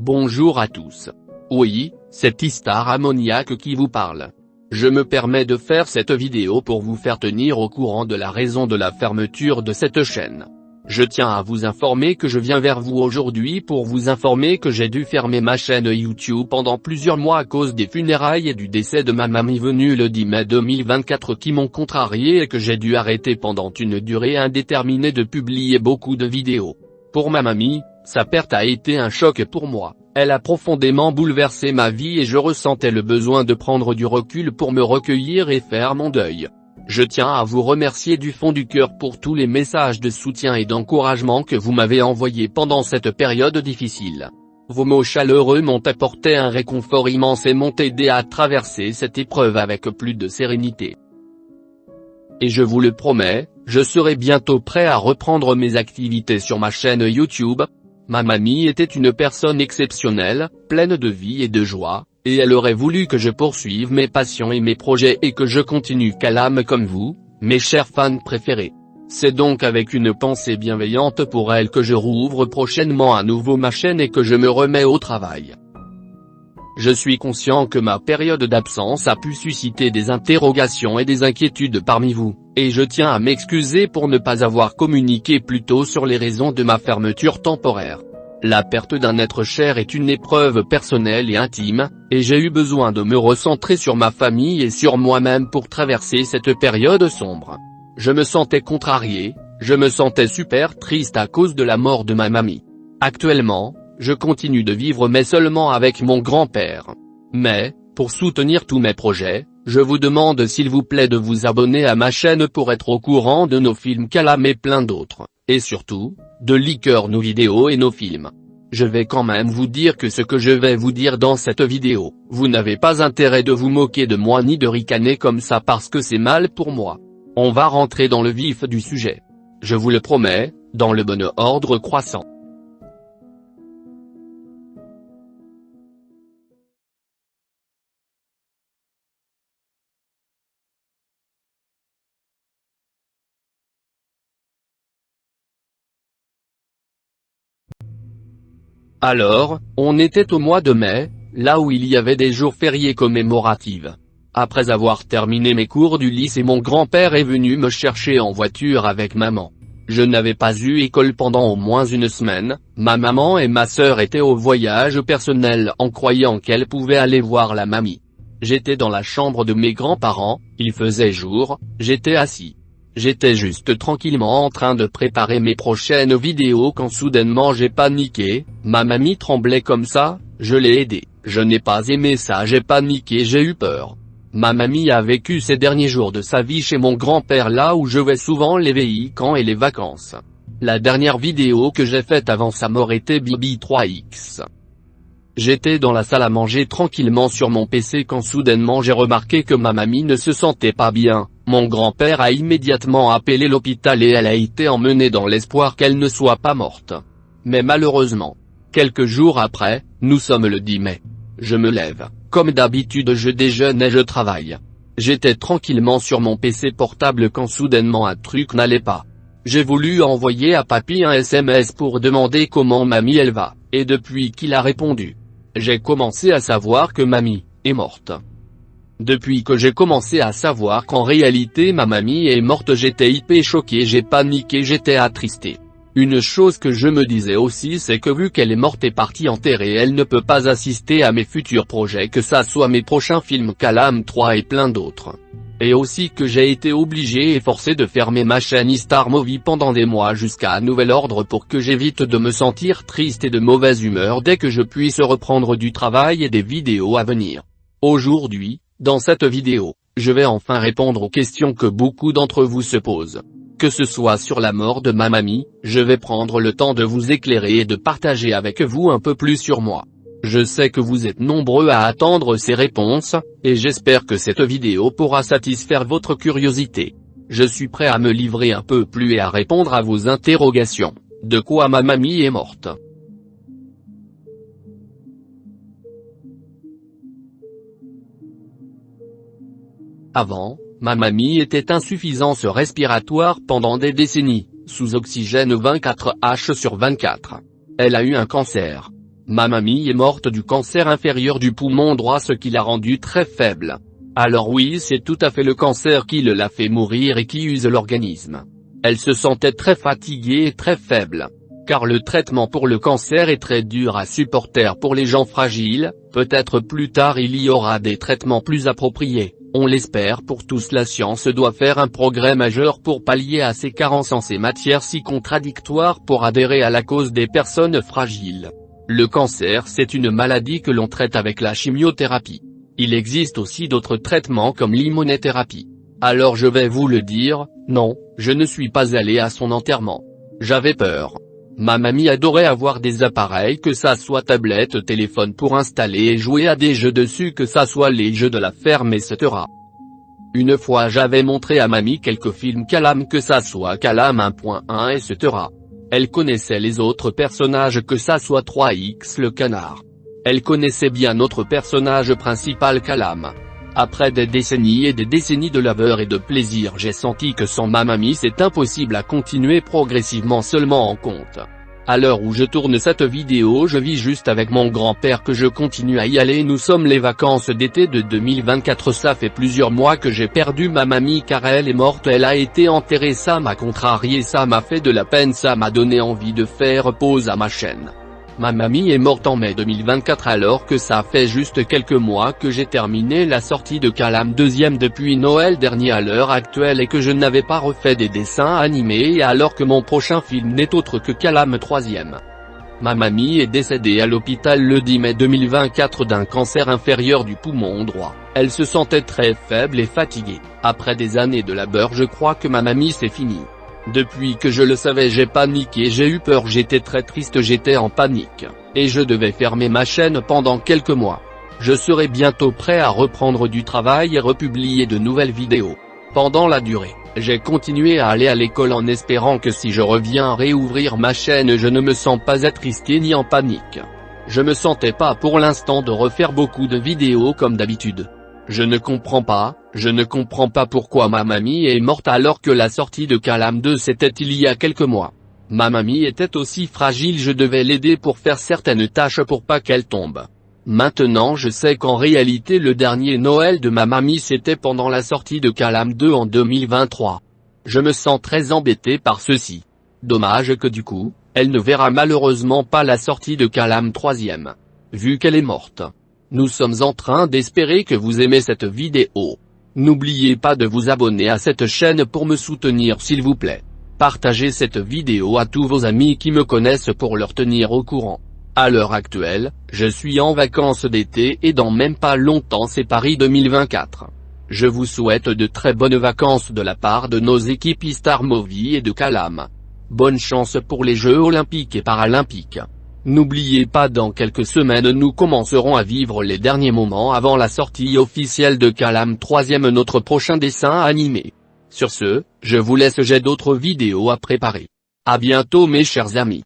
Bonjour à tous. Oui, c'est Istar Ammoniac qui vous parle. Je me permets de faire cette vidéo pour vous faire tenir au courant de la raison de la fermeture de cette chaîne. Je tiens à vous informer que je viens vers vous aujourd'hui pour vous informer que j'ai dû fermer ma chaîne YouTube pendant plusieurs mois à cause des funérailles et du décès de ma mamie venue le 10 mai 2024 qui m'ont contrarié et que j'ai dû arrêter pendant une durée indéterminée de publier beaucoup de vidéos. Pour ma mamie, sa perte a été un choc pour moi, elle a profondément bouleversé ma vie et je ressentais le besoin de prendre du recul pour me recueillir et faire mon deuil. Je tiens à vous remercier du fond du cœur pour tous les messages de soutien et d'encouragement que vous m'avez envoyés pendant cette période difficile. Vos mots chaleureux m'ont apporté un réconfort immense et m'ont aidé à traverser cette épreuve avec plus de sérénité. Et je vous le promets, je serai bientôt prêt à reprendre mes activités sur ma chaîne YouTube. Ma mamie était une personne exceptionnelle, pleine de vie et de joie, et elle aurait voulu que je poursuive mes passions et mes projets et que je continue calme comme vous, mes chers fans préférés. C'est donc avec une pensée bienveillante pour elle que je rouvre prochainement à nouveau ma chaîne et que je me remets au travail. Je suis conscient que ma période d'absence a pu susciter des interrogations et des inquiétudes parmi vous, et je tiens à m'excuser pour ne pas avoir communiqué plus tôt sur les raisons de ma fermeture temporaire. La perte d'un être cher est une épreuve personnelle et intime, et j'ai eu besoin de me recentrer sur ma famille et sur moi-même pour traverser cette période sombre. Je me sentais contrarié, je me sentais super triste à cause de la mort de ma mamie. Actuellement, je continue de vivre mais seulement avec mon grand-père. Mais, pour soutenir tous mes projets, je vous demande s'il vous plaît de vous abonner à ma chaîne pour être au courant de nos films Calam et plein d'autres, et surtout, de liker nos vidéos et nos films. Je vais quand même vous dire que ce que je vais vous dire dans cette vidéo, vous n'avez pas intérêt de vous moquer de moi ni de ricaner comme ça parce que c'est mal pour moi. On va rentrer dans le vif du sujet. Je vous le promets, dans le bon ordre croissant. Alors, on était au mois de mai, là où il y avait des jours fériés commémoratifs. Après avoir terminé mes cours du lycée, mon grand-père est venu me chercher en voiture avec maman. Je n'avais pas eu école pendant au moins une semaine, ma maman et ma sœur étaient au voyage personnel en croyant qu'elles pouvaient aller voir la mamie. J'étais dans la chambre de mes grands-parents, il faisait jour, j'étais assis. J'étais juste tranquillement en train de préparer mes prochaines vidéos quand soudainement j'ai paniqué, ma mamie tremblait comme ça, je l'ai aidée, je n'ai pas aimé ça, j'ai paniqué, j'ai eu peur. Ma mamie a vécu ces derniers jours de sa vie chez mon grand-père là où je vais souvent les week-ends et les vacances. La dernière vidéo que j'ai faite avant sa mort était Bibi 3X. J'étais dans la salle à manger tranquillement sur mon PC quand soudainement j'ai remarqué que ma mamie ne se sentait pas bien. Mon grand-père a immédiatement appelé l'hôpital et elle a été emmenée dans l'espoir qu'elle ne soit pas morte. Mais malheureusement, quelques jours après, nous sommes le 10 mai. Je me lève, comme d'habitude je déjeune et je travaille. J'étais tranquillement sur mon PC portable quand soudainement un truc n'allait pas. J'ai voulu envoyer à papy un SMS pour demander comment mamie elle va, et depuis qu'il a répondu, j'ai commencé à savoir que mamie est morte. Depuis que j'ai commencé à savoir qu'en réalité ma mamie est morte, j'étais hyper choqué, j'ai paniqué, j'étais attristé. Une chose que je me disais aussi, c'est que vu qu'elle est morte et partie enterrée, elle ne peut pas assister à mes futurs projets, que ça soit mes prochains films Calam 3 et plein d'autres. Et aussi que j'ai été obligé et forcé de fermer ma chaîne Istar Movie pendant des mois jusqu'à un nouvel ordre pour que j'évite de me sentir triste et de mauvaise humeur dès que je puisse reprendre du travail et des vidéos à venir. Aujourd'hui, dans cette vidéo, je vais enfin répondre aux questions que beaucoup d'entre vous se posent. Que ce soit sur la mort de ma mamie, je vais prendre le temps de vous éclairer et de partager avec vous un peu plus sur moi. Je sais que vous êtes nombreux à attendre ces réponses, et j'espère que cette vidéo pourra satisfaire votre curiosité. Je suis prêt à me livrer un peu plus et à répondre à vos interrogations. De quoi ma mamie est morte? Avant, ma mamie était insuffisance respiratoire pendant des décennies, sous oxygène 24h sur 24. Elle a eu un cancer. Ma mamie est morte du cancer inférieur du poumon droit, ce qui l'a rendue très faible. Alors oui, c'est tout à fait le cancer qui l'a fait mourir et qui use l'organisme. Elle se sentait très fatiguée et très faible. Car le traitement pour le cancer est très dur à supporter pour les gens fragiles. Peut-être plus tard il y aura des traitements plus appropriés, on l'espère pour tous. La science doit faire un progrès majeur pour pallier à ces carences en ces matières si contradictoires pour adhérer à la cause des personnes fragiles. Le cancer, c'est une maladie que l'on traite avec la chimiothérapie. Il existe aussi d'autres traitements comme l'immunothérapie. Alors je vais vous le dire, non, je ne suis pas allé à son enterrement. J'avais peur. Ma mamie adorait avoir des appareils, que ça soit tablette, téléphone pour installer et jouer à des jeux dessus, que ça soit les jeux de la ferme etc. Une fois j'avais montré à mamie quelques films Calam, que ça soit Calam 1.1 etc. Elle connaissait les autres personnages, que ça soit 3X le canard. Elle connaissait bien notre personnage principal Calam. Après des décennies et des décennies de labeur et de plaisir, j'ai senti que sans ma mamie c'est impossible à continuer progressivement seulement en compte. À l'heure où je tourne cette vidéo, je vis juste avec mon grand-père, que je continue à y aller. Nous sommes les vacances d'été de 2024, ça fait plusieurs mois que j'ai perdu ma mamie car elle est morte, elle a été enterrée, ça m'a contrarié, ça m'a fait de la peine, ça m'a donné envie de faire pause à ma chaîne. Ma mamie est morte en mai 2024 alors que ça fait juste quelques mois que j'ai terminé la sortie de Calam 2e depuis Noël dernier à l'heure actuelle et que je n'avais pas refait des dessins animés, et alors que mon prochain film n'est autre que Calam 3e. Ma mamie est décédée à l'hôpital le 10 mai 2024 d'un cancer inférieur du poumon droit. Elle se sentait très faible et fatiguée. Après des années de labeur, je crois que ma mamie c'est fini. Depuis que je le savais, j'ai paniqué, j'ai eu peur, j'étais très triste, j'étais en panique, et je devais fermer ma chaîne pendant quelques mois. Je serai bientôt prêt à reprendre du travail et republier de nouvelles vidéos. Pendant la durée, j'ai continué à aller à l'école en espérant que si je reviens à réouvrir ma chaîne, je ne me sens pas attristé ni en panique. Je me sentais pas pour l'instant de refaire beaucoup de vidéos comme d'habitude. Je ne comprends pas pourquoi ma mamie est morte alors que la sortie de Calam 2 c'était il y a quelques mois. Ma mamie était aussi fragile, je devais l'aider pour faire certaines tâches pour pas qu'elle tombe. Maintenant je sais qu'en réalité le dernier Noël de ma mamie c'était pendant la sortie de Calam 2 en 2023. Je me sens très embêté par ceci. Dommage que du coup, elle ne verra malheureusement pas la sortie de Calam 3e. Vu qu'elle est morte. Nous sommes en train d'espérer que vous aimez cette vidéo. N'oubliez pas de vous abonner à cette chaîne pour me soutenir s'il vous plaît. Partagez cette vidéo à tous vos amis qui me connaissent pour leur tenir au courant. À l'heure actuelle, je suis en vacances d'été et dans même pas longtemps c'est Paris 2024. Je vous souhaite de très bonnes vacances de la part de nos équipes Star Movie et de Calam. Bonne chance pour les Jeux Olympiques et Paralympiques. N'oubliez pas, dans quelques semaines nous commencerons à vivre les derniers moments avant la sortie officielle de Calam 3e, notre prochain dessin animé. Sur ce, je vous laisse, j'ai d'autres vidéos à préparer. À bientôt mes chers amis.